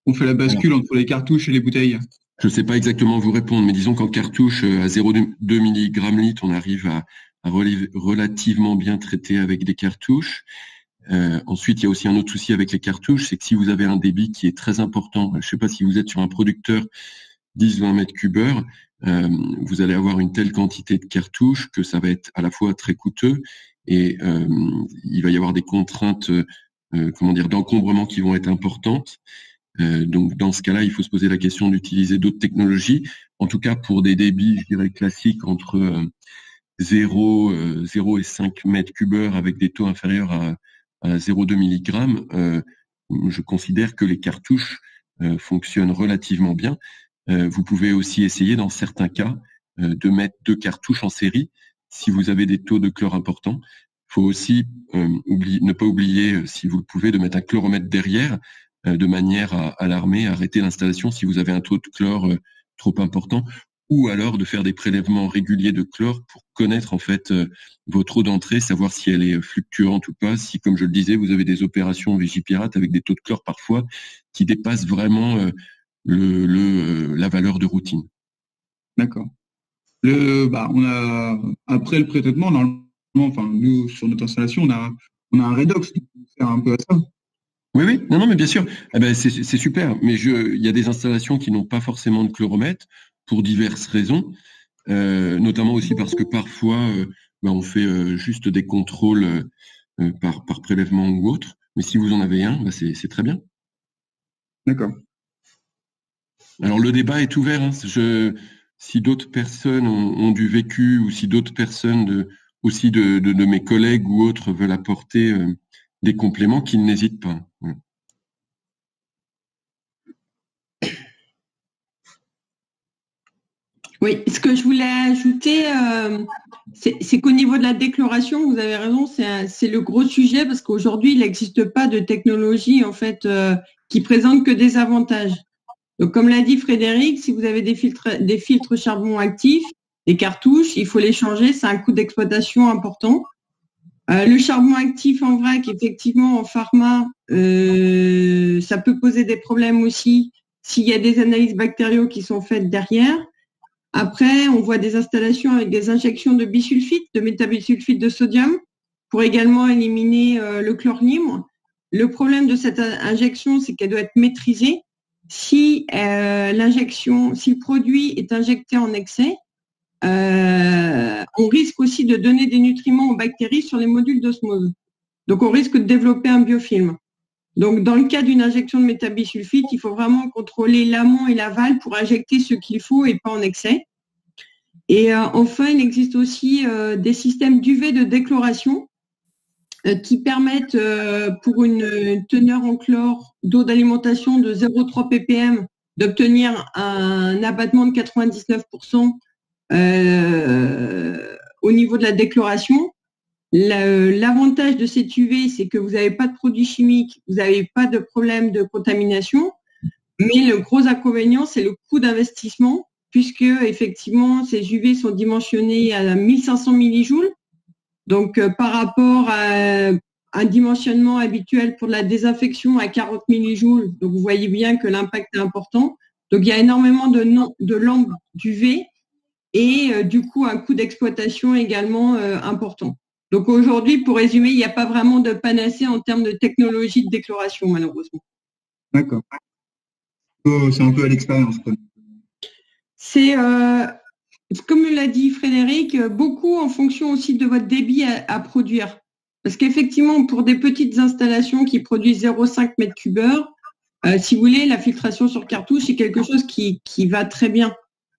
qu'on fait la bascule entre les cartouches et les bouteilles? Je ne sais pas exactement vous répondre, mais disons qu'en cartouche, à 0,2 mg litre, on arrive à relativement bien traiter avec des cartouches. Ensuite, il y a aussi un autre souci avec les cartouches, c'est que si vous avez un débit qui est très important, je ne sais pas si vous êtes sur un producteur 10-20 mètres cubeurs, vous allez avoir une telle quantité de cartouches que ça va être à la fois très coûteux et il va y avoir des contraintes d'encombrement qui vont être importantes. Donc dans ce cas-là, il faut se poser la question d'utiliser d'autres technologies. En tout cas, pour des débits, je dirais, classiques entre 0 et 5 mètres cubeurs avec des taux inférieurs à 0,2 mg, je considère que les cartouches fonctionnent relativement bien. Vous pouvez aussi essayer, dans certains cas, de mettre 2 cartouches en série si vous avez des taux de chlore importants. Il faut aussi ne pas oublier, si vous le pouvez, de mettre un chloromètre derrière, de manière à alarmer, à arrêter l'installation si vous avez un taux de chlore trop important, ou alors de faire des prélèvements réguliers de chlore pour connaître en fait votre eau d'entrée, savoir si elle est fluctuante ou pas, si, comme je le disais, vous avez des opérations Vigipirate avec des taux de chlore parfois qui dépassent vraiment la valeur de routine. D'accord. Après le pré-traitement, normalement, enfin, nous, sur notre installation, on a un redox qui sert un peu à ça. Oui, non, mais bien sûr. Eh ben, c'est super. Mais il y a des installations qui n'ont pas forcément de chloromètre pour diverses raisons, notamment aussi parce que parfois, on fait juste des contrôles par prélèvement ou autre. Mais si vous en avez un, c'est très bien. D'accord. Alors le débat est ouvert. Hein. Si d'autres personnes ont du vécu ou si d'autres personnes aussi de mes collègues ou autres veulent apporter des compléments, qu'ils n'hésitent pas. Oui, ce que je voulais ajouter, c'est qu'au niveau de la déchloration, vous avez raison, c'est le gros sujet parce qu'aujourd'hui, il n'existe pas de technologie en fait qui présente que des avantages. Donc, comme l'a dit Frédéric, si vous avez des filtres charbon actifs, des cartouches, il faut les changer, c'est un coût d'exploitation important. Le charbon actif en vrac, effectivement, en pharma, ça peut poser des problèmes aussi s'il y a des analyses bactériaux qui sont faites derrière. Après, on voit des installations avec des injections de bisulfite, de métabisulfite de sodium, pour également éliminer le chlore libre. Le problème de cette injection, c'est qu'elle doit être maîtrisée. Si le produit est injecté en excès, on risque aussi de donner des nutriments aux bactéries sur les modules d'osmose. Donc, on risque de développer un biofilm. Donc, dans le cas d'une injection de métabisulfite, il faut vraiment contrôler l'amont et l'aval pour injecter ce qu'il faut et pas en excès. Et enfin, il existe aussi des systèmes d'UV de déchloration qui permettent, pour une teneur en chlore d'eau d'alimentation de 0,3 ppm, d'obtenir un abattement de 99% au niveau de la déchloration. L'avantage de cette UV, c'est que vous n'avez pas de produits chimiques, vous n'avez pas de problème de contamination, mais le gros inconvénient, c'est le coût d'investissement, puisque effectivement, ces UV sont dimensionnés à 1500 millijoules. Donc, par rapport à un dimensionnement habituel pour la désinfection à 40 millijoules, donc vous voyez bien que l'impact est important. Donc, il y a énormément de lampes d'UV et du coup, un coût d'exploitation également important. Donc, aujourd'hui, pour résumer, il n'y a pas vraiment de panacée en termes de technologie de déchloration, malheureusement. D'accord. C'est un peu à l'expérience, quoi. C'est, comme l'a dit Frédéric, beaucoup en fonction aussi de votre débit à produire. Parce qu'effectivement, pour des petites installations qui produisent 0,5 m3, si vous voulez, la filtration sur cartouche, c'est quelque chose qui va très bien.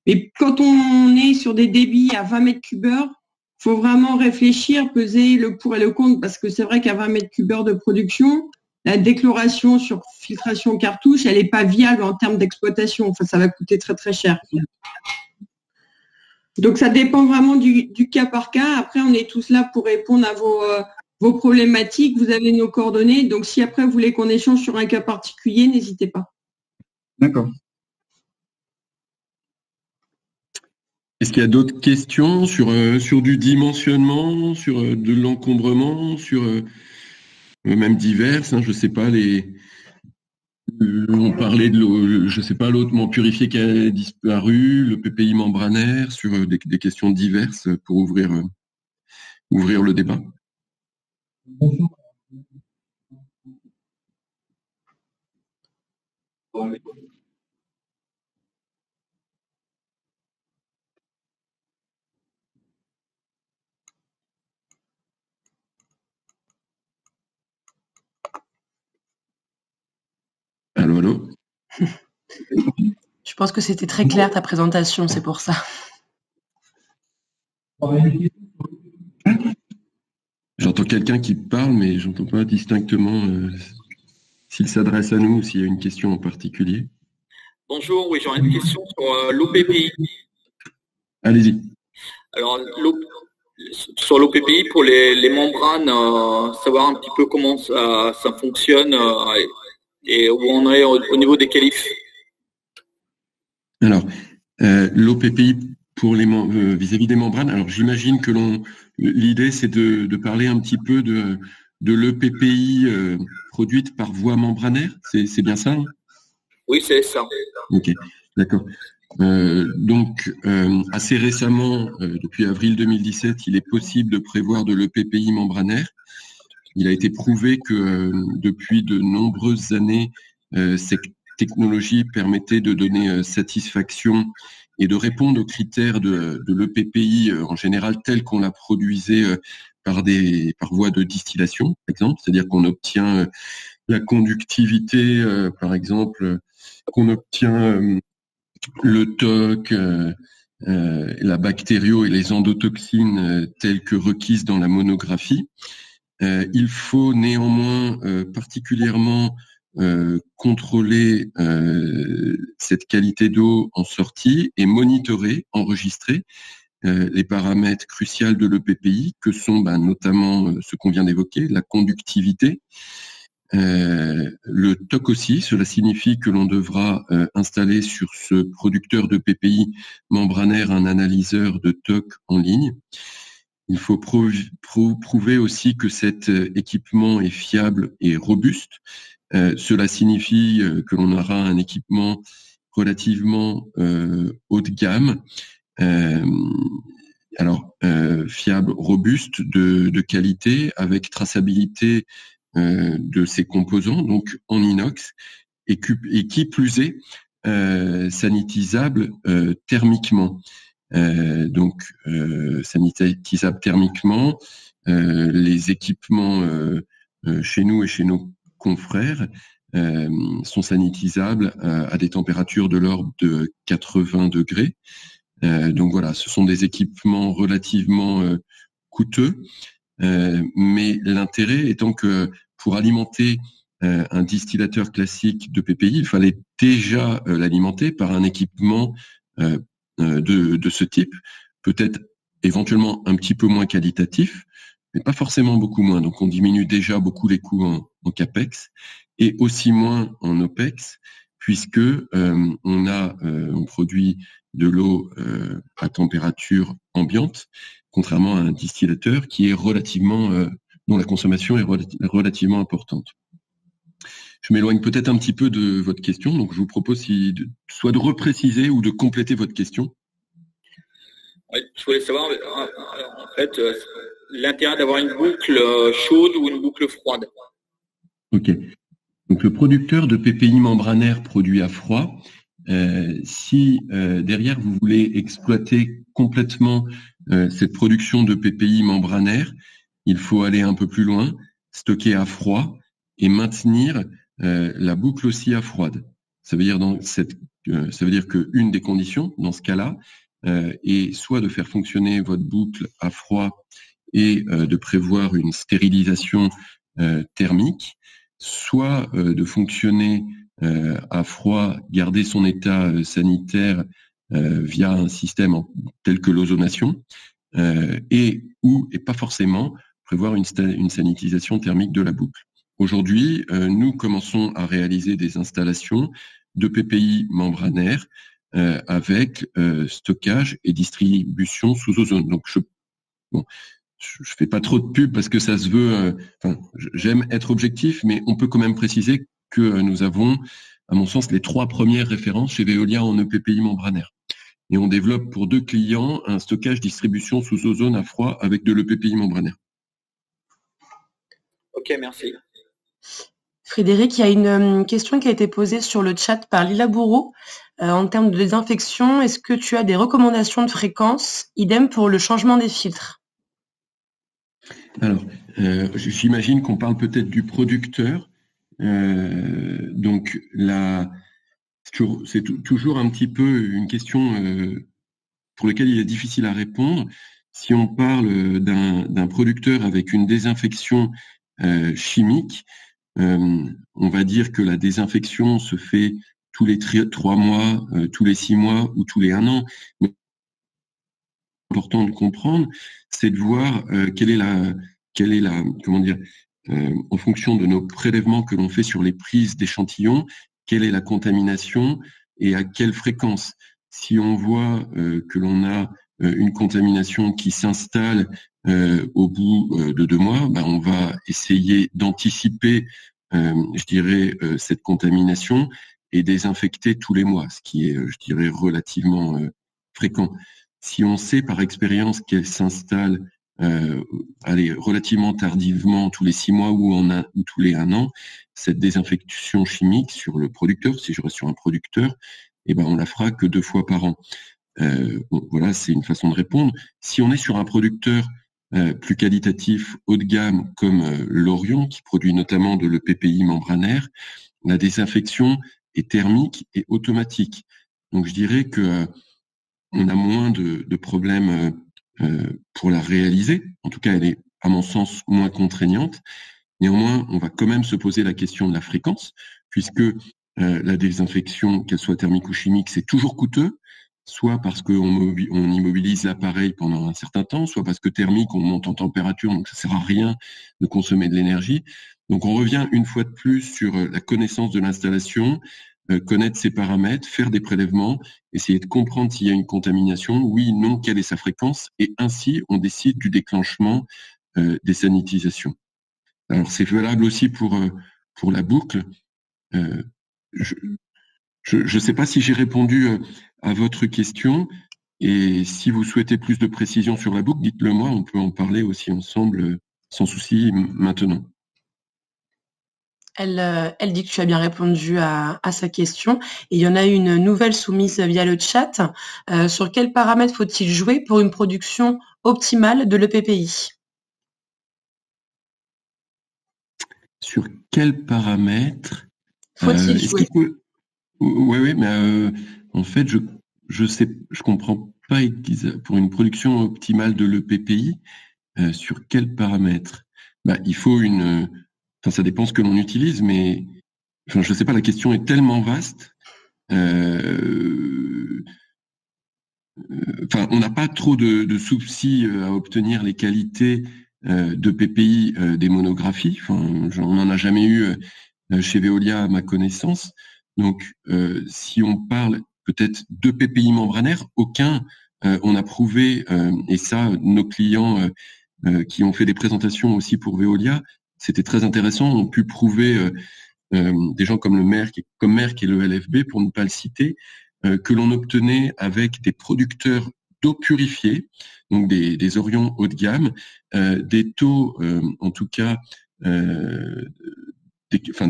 Mais quand on est sur des débits à 20 m3, il faut vraiment réfléchir, peser le pour et le contre, parce que c'est vrai qu'à 20 m3 de production, la déchloration sur filtration cartouche, elle n'est pas viable en termes d'exploitation. Enfin, ça va coûter très, très cher. Donc, ça dépend vraiment du cas par cas. Après, on est tous là pour répondre à vos problématiques. Vous avez nos coordonnées. Donc, si après, vous voulez qu'on échange sur un cas particulier, n'hésitez pas. D'accord. Est-ce qu'il y a d'autres questions sur du dimensionnement, sur de l'encombrement, sur même diverses, hein, je sais pas, on parlait de l'eau, je sais pas, l'hautement purifié qui a disparu, le PPI membranaire, sur des questions diverses pour ouvrir le débat. Allô, allô. Je pense que c'était très clair ta présentation, c'est pour ça. J'entends quelqu'un qui parle, mais j'entends pas distinctement s'il s'adresse à nous ou s'il y a une question en particulier. Bonjour, oui, j'aurais une question sur l'OPPI. Allez-y. Alors, sur l'OPPI, pour les membranes, savoir un petit peu comment ça fonctionne et où on est au niveau des qualifs. Alors, l'OPPI pour vis-à-vis des membranes, alors j'imagine que l'idée c'est de parler un petit peu de l'EPPI produite par voie membranaire, c'est bien ça, hein? Oui, c'est ça. Ok, d'accord. Donc, assez récemment, depuis avril 2017, il est possible de prévoir de l'EPPI membranaire. Il a été prouvé que depuis de nombreuses années, cette technologie permettait de donner satisfaction et de répondre aux critères de l'EPPI en général tel qu'on la produisait par voie de distillation, par exemple. C'est-à-dire qu'on obtient la conductivité, par exemple, qu'on obtient le TOC, la bactério et les endotoxines telles que requises dans la monographie. Il faut néanmoins particulièrement contrôler cette qualité d'eau en sortie et monitorer, enregistrer les paramètres cruciaux de l'EPPI que sont notamment ce qu'on vient d'évoquer, la conductivité, le TOC aussi. Cela signifie que l'on devra installer sur ce producteur de PPI membranaire un analyseur de TOC en ligne. Il faut prouver aussi que cet équipement est fiable et robuste. Cela signifie que l'on aura un équipement relativement haut de gamme, fiable, robuste, de qualité, avec traçabilité de ses composants, donc en inox, et qui plus est sanitisable thermiquement. Sanitisable thermiquement, les équipements chez nous et chez nos confrères sont sanitisables à des températures de l'ordre de 80 degrés. Donc voilà, ce sont des équipements relativement coûteux, mais l'intérêt étant que pour alimenter un distillateur classique de PPI, il fallait déjà l'alimenter par un équipement de ce type, peut-être éventuellement un petit peu moins qualitatif, mais pas forcément beaucoup moins. Donc, on diminue déjà beaucoup les coûts en CAPEX et aussi moins en OPEX, puisque on produit de l'eau à température ambiante, contrairement à un distillateur qui est dont la consommation est relativement importante. Je m'éloigne peut-être un petit peu de votre question, donc je vous propose soit de repréciser ou de compléter votre question. Oui, je voulais savoir, en fait, l'intérêt d'avoir une boucle chaude ou une boucle froide. Ok. Donc, le producteur de PPI membranaire produit à froid. Si derrière, vous voulez exploiter complètement cette production de PPI membranaire, il faut aller un peu plus loin, stocker à froid et maintenir la boucle aussi à froide. Ça veut dire qu'une des conditions dans ce cas-là est soit de faire fonctionner votre boucle à froid et de prévoir une stérilisation thermique, soit de fonctionner à froid, garder son état sanitaire via un système tel que l'ozonation, et pas forcément prévoir une sanitisation thermique de la boucle. Aujourd'hui, nous commençons à réaliser des installations de PPI membranaires avec stockage et distribution sous ozone. Donc, je fais pas trop de pub parce que ça se veut. J'aime être objectif, mais on peut quand même préciser que nous avons, à mon sens, les 3 premières références chez Veolia en EPPI membranaire. Et on développe pour 2 clients un stockage distribution sous ozone à froid avec de l'EPPI membranaire. Ok, merci. Frédéric, il y a une question qui a été posée sur le chat par Lila Bourreau. En termes de désinfection, est-ce que tu as des recommandations de fréquence? Idem pour le changement des filtres. Alors, j'imagine qu'on parle peut-être du producteur. Donc, c'est toujours un petit peu une question pour laquelle il est difficile à répondre. Si on parle d'un producteur avec une désinfection chimique, on va dire que la désinfection se fait tous les 3 mois, tous les 6 mois ou tous les 1 an. Mais important de comprendre, c'est de voir quelle est la en fonction de nos prélèvements que l'on fait sur les prises d'échantillons, quelle est la contamination et à quelle fréquence. Si on voit que l'on a une contamination qui s'installe au bout de 2 mois, on va essayer d'anticiper, cette contamination et désinfecter tous les mois, ce qui est, relativement fréquent. Si on sait par expérience qu'elle s'installe relativement tardivement, tous les 6 mois ou tous les 1 an, cette désinfection chimique sur le producteur, si je reste sur un producteur, on la fera que 2 fois par an. Voilà, c'est une façon de répondre. Si on est sur un producteur plus qualitatif, haut de gamme, comme Lorion, qui produit notamment de l'EPPI membranaire, la désinfection est thermique et automatique. Donc, je dirais que on a moins de problèmes pour la réaliser. En tout cas, elle est, à mon sens, moins contraignante. Néanmoins, on va quand même se poser la question de la fréquence, puisque la désinfection, qu'elle soit thermique ou chimique, c'est toujours coûteux, soit parce qu'on immobilise l'appareil pendant un certain temps, soit parce que thermique, on monte en température, donc ça sert à rien de consommer de l'énergie. Donc, on revient une fois de plus sur la connaissance de l'installation, connaître ses paramètres, faire des prélèvements, essayer de comprendre s'il y a une contamination, oui, non, quelle est sa fréquence, et ainsi, on décide du déclenchement des sanitisations. Alors, c'est valable aussi pour la boucle. Je ne sais pas si j'ai répondu à votre question, et si vous souhaitez plus de précision sur la boucle, dites-le moi, on peut en parler aussi ensemble sans souci maintenant. Elle dit que tu as bien répondu à sa question. Et il y en a une nouvelle soumise via le chat. Sur quels paramètres faut-il jouer pour une production optimale de l'EPPI? Sur quels paramètres faut-il jouer? Oui, mais en fait, je comprends pas pour une production optimale de l'EPPI, sur quels paramètres. Il faut ça dépend ce que l'on utilise, mais je ne sais pas, la question est tellement vaste. On n'a pas trop de soucis à obtenir les qualités de PPI des monographies. On n'en a jamais eu chez Veolia à ma connaissance. Donc, si on parle peut-être de PPI membranaires, aucun on a prouvé, et ça, nos clients qui ont fait des présentations aussi pour Veolia, c'était très intéressant, ont pu prouver, des gens comme Merck et le LFB, pour ne pas le citer, que l'on obtenait avec des producteurs d'eau purifiée, donc des Orion haut de gamme, des taux, en tout cas, des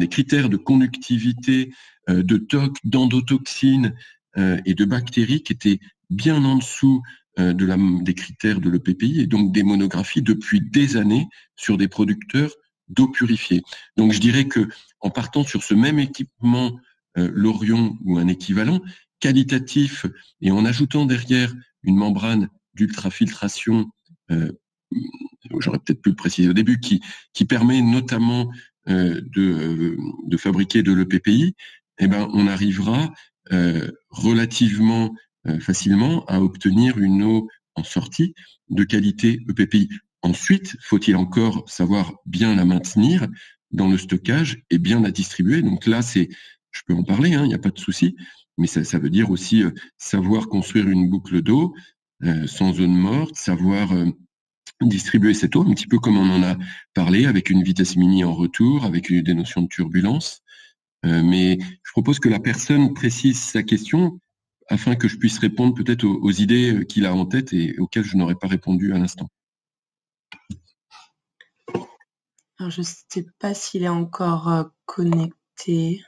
critères de conductivité, de TOC, d'endotoxines et de bactéries qui étaient bien en dessous des critères de l'EPPI, et donc des monographies depuis des années sur des producteurs d'eau purifiée. Donc je dirais que en partant sur ce même équipement, l'Orion ou un équivalent qualitatif, et en ajoutant derrière une membrane d'ultrafiltration, j'aurais peut-être pu le préciser au début, qui permet notamment de fabriquer de l'EPPI, on arrivera relativement facilement à obtenir une eau en sortie de qualité EPPI. Ensuite, faut-il encore savoir bien la maintenir dans le stockage et bien la distribuer. Donc là, je peux en parler, il n'y a pas de souci, mais ça veut dire aussi savoir construire une boucle d'eau sans zone morte, savoir distribuer cette eau, un petit peu comme on en a parlé, avec une vitesse mini en retour, avec des notions de turbulence. Mais je propose que la personne précise sa question afin que je puisse répondre peut-être aux idées qu'il a en tête et auxquelles je n'aurais pas répondu à l'instant. Alors, je ne sais pas s'il est encore connecté.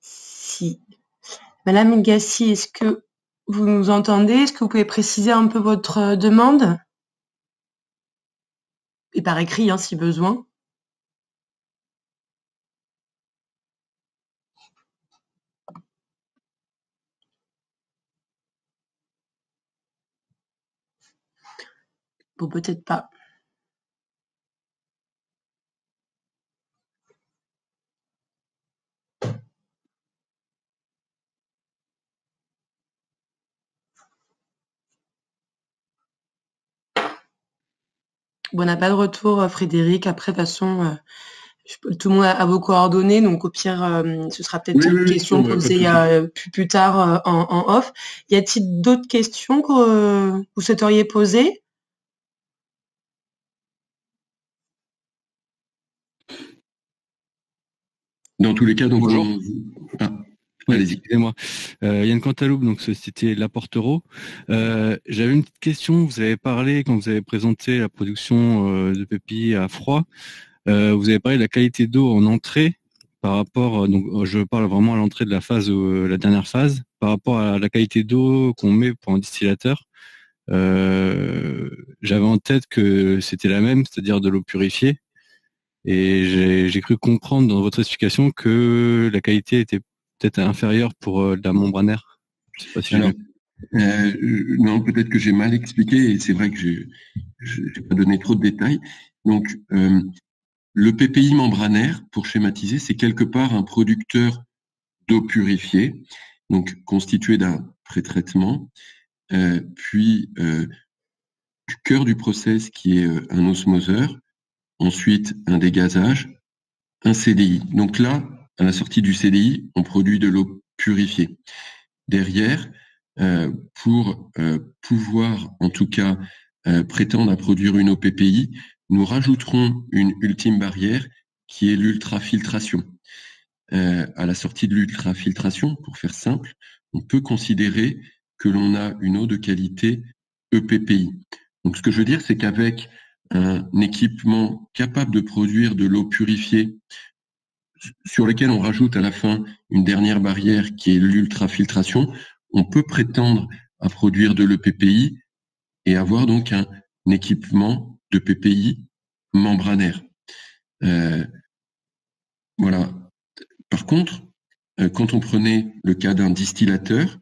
Si. Madame Gassi, est-ce que vous nous entendez? Est-ce que vous pouvez préciser un peu votre demande? Et par écrit, si besoin. Bon, peut-être pas. Bon, on n'a pas de retour, Frédéric. Après, de toute façon, tout le monde a vos coordonnées, donc au pire, ce sera peut-être une question posée plus tard en off. Y a-t-il d'autres questions que vous souhaiteriez poser? Dans tous les cas, donc bonjour. Allez-y. Excusez-moi. Yann Cantaloupe, donc société La Portereau. J'avais une petite question. Vous avez parlé, quand vous avez présenté la production de PPI à froid, vous avez parlé de la qualité d'eau en entrée par rapport, donc je parle vraiment à l'entrée de la phase, la dernière phase, par rapport à la qualité d'eau qu'on met pour un distillateur. J'avais en tête que c'était la même, c'est-à-dire de l'eau purifiée. Et j'ai cru comprendre dans votre explication que la qualité était peut-être inférieure pour de la membranaire. Je sais pas si non, peut-être que j'ai mal expliqué, et c'est vrai que je n'ai pas donné trop de détails. Donc, le PPI membranaire, pour schématiser, c'est quelque part un producteur d'eau purifiée, donc constitué d'un pré-traitement, puis du cœur du process qui est un osmoseur, ensuite un dégazage, un CDI. Donc là, à la sortie du CDI, on produit de l'eau purifiée. Derrière, pour pouvoir en tout cas prétendre à produire une eau PPI, nous rajouterons une ultime barrière qui est l'ultrafiltration. À la sortie de l'ultrafiltration, pour faire simple, on peut considérer que l'on a une eau de qualité EPPI. Donc ce que je veux dire, c'est qu'avec un équipement capable de produire de l'eau purifiée, sur lequel on rajoute à la fin une dernière barrière qui est l'ultrafiltration, on peut prétendre à produire de l'EPPI et avoir donc un équipement de PPI membranaire. Voilà. Par contre, quand on prenait le cas d'un distillateur,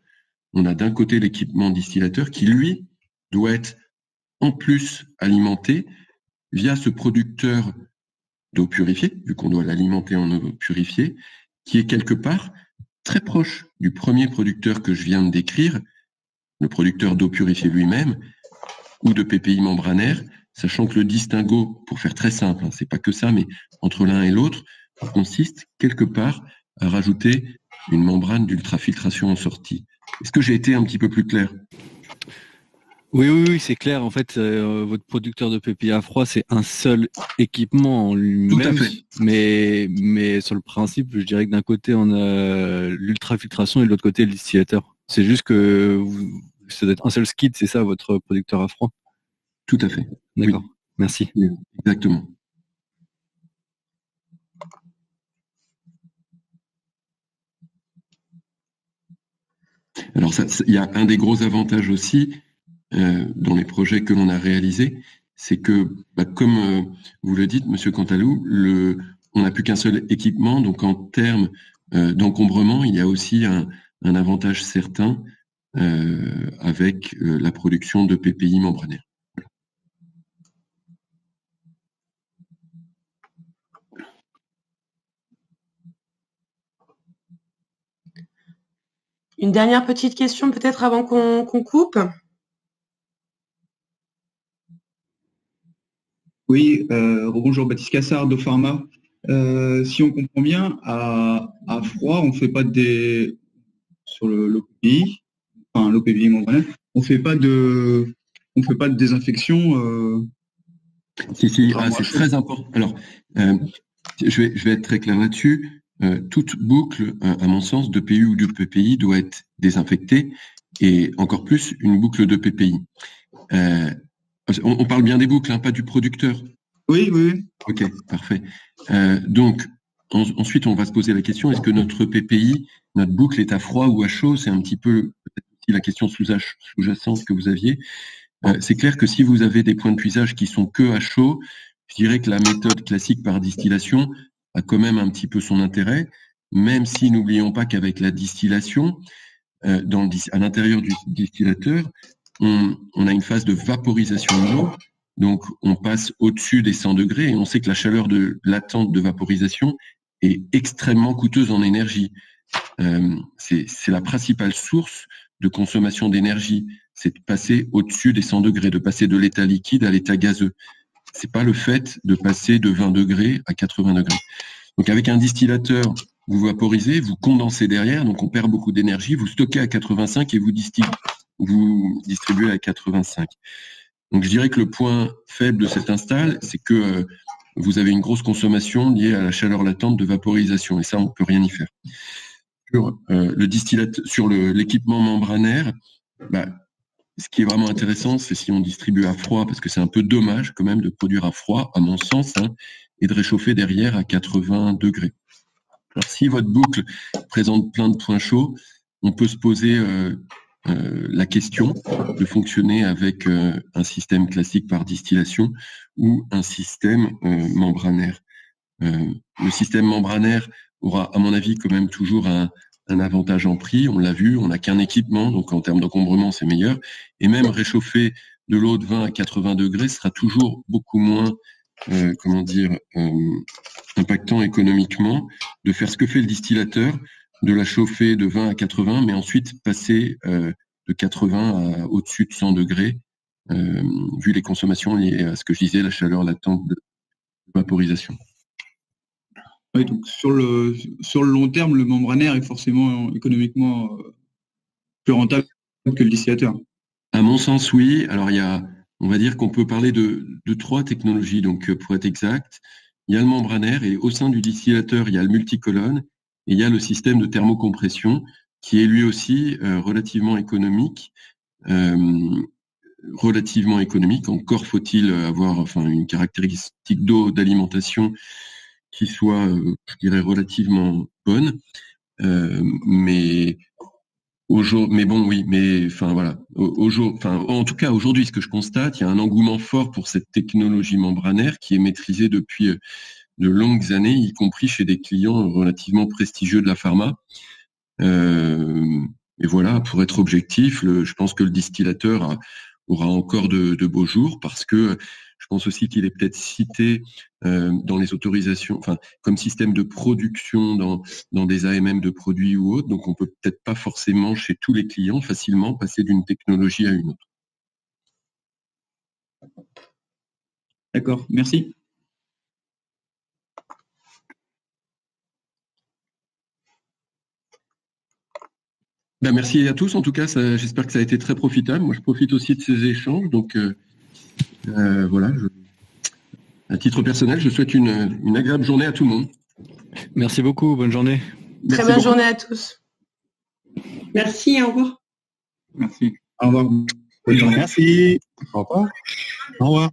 on a d'un côté l'équipement distillateur qui, lui, doit être en plus alimenté via ce producteur d'eau purifiée, vu qu'on doit l'alimenter en eau purifiée, qui est quelque part très proche du premier producteur que je viens de décrire, le producteur d'eau purifiée lui-même, ou de PPI membranaire, sachant que le distinguo, pour faire très simple, c'est pas que ça, mais entre l'un et l'autre, consiste quelque part à rajouter une membrane d'ultrafiltration en sortie. Est-ce que j'ai été un petit peu plus clair ? Oui, c'est clair. En fait, votre producteur de PPI à froid, c'est un seul équipement en lui-même. Tout à fait. Mais sur le principe, je dirais que d'un côté, on a l'ultrafiltration et de l'autre côté, le distillateur. C'est juste que ça doit être un seul skid, c'est ça, votre producteur à froid ? Tout à fait. D'accord, oui. Merci. Exactement. Alors, il y a un des gros avantages aussi dans les projets que l'on a réalisés, c'est que, comme vous le dites, Monsieur Cantalou, on n'a plus qu'un seul équipement, donc en termes d'encombrement, il y a aussi un avantage certain avec la production de PPI membranaire. Une dernière petite question peut-être avant qu'on coupe. Oui, bonjour, Baptiste Cassard d'Opharma. Si on comprend bien, à froid, on fait pas sur l'OPPI, enfin l'OPPI membranaire, on fait pas de désinfection. Si, c'est très important. Alors, je vais être très clair là-dessus. Toute boucle, à mon sens, de PU ou de PPI doit être désinfectée, et encore plus une boucle de PPI. On parle bien des boucles, pas du producteur. Oui. Ok, parfait. Donc, ensuite, on va se poser la question, est-ce que notre PPI, notre boucle est à froid ou à chaud? C'est un petit peu peut-être aussi la question sous-jacente que vous aviez. C'est clair que si vous avez des points de puisage qui sont que à chaud, je dirais que la méthode classique par distillation a quand même un petit peu son intérêt, même si n'oublions pas qu'avec la distillation, à l'intérieur du distillateur, on a une phase de vaporisation de l'eau, donc on passe au-dessus des 100 degrés et on sait que la chaleur latente de vaporisation est extrêmement coûteuse en énergie. C'est la principale source de consommation d'énergie, c'est de passer au-dessus des 100 degrés, de passer de l'état liquide à l'état gazeux. C'est pas le fait de passer de 20 degrés à 80 degrés. Donc avec un distillateur, vous vaporisez, vous condensez derrière, donc on perd beaucoup d'énergie, vous stockez à 85 et vous distribuez à 85. Donc je dirais que le point faible de cette install, c'est que vous avez une grosse consommation liée à la chaleur latente de vaporisation, et ça, on ne peut rien y faire. Sur l'équipement membranaire, ce qui est vraiment intéressant, c'est si on distribue à froid, parce que c'est un peu dommage quand même de produire à froid, à mon sens, et de réchauffer derrière à 80 degrés. Alors si votre boucle présente plein de points chauds, on peut se poser la question de fonctionner avec un système classique par distillation ou un système membranaire. Le système membranaire aura, à mon avis, quand même toujours un avantage en prix. On l'a vu, on n'a qu'un équipement, donc en termes d'encombrement, c'est meilleur. Et même réchauffer de l'eau de 20 à 80 degrés sera toujours beaucoup moins, impactant économiquement, de faire ce que fait le distillateur, de la chauffer de 20 à 80, mais ensuite passer de 80 à au-dessus de 100 degrés, vu les consommations liées à ce que je disais, la chaleur latente de vaporisation. Oui, donc sur le long terme, le membranaire est forcément économiquement plus rentable que le distillateur. À mon sens, oui. Alors on va dire qu'on peut parler de 3 technologies. Donc pour être exact, il y a le membranaire et au sein du distillateur, il y a le multicolonne et il y a le système de thermocompression qui est lui aussi relativement économique. Encore faut-il avoir une caractéristique d'eau d'alimentation qui soit, je dirais, relativement bonne, en tout cas, aujourd'hui, ce que je constate, il y a un engouement fort pour cette technologie membranaire qui est maîtrisée depuis de longues années, y compris chez des clients relativement prestigieux de la pharma. Et voilà, pour être objectif, je pense que le distillateur aura encore de beaux jours parce que Je pense aussi qu'il est peut-être cité dans les autorisations, enfin comme système de production dans des AMM de produits ou autres. Donc on peut peut-être pas forcément chez tous les clients facilement passer d'une technologie à une autre. D'accord, merci. Ben, merci à tous. En tout cas, j'espère que ça a été très profitable. Moi, je profite aussi de ces échanges. Donc, voilà. À titre personnel, je souhaite une agréable journée à tout le monde. Merci beaucoup. Bonne journée. Très bonne journée à tous. Merci, au revoir. Merci. Au revoir. Bonne journée. Merci. Au revoir. Au revoir.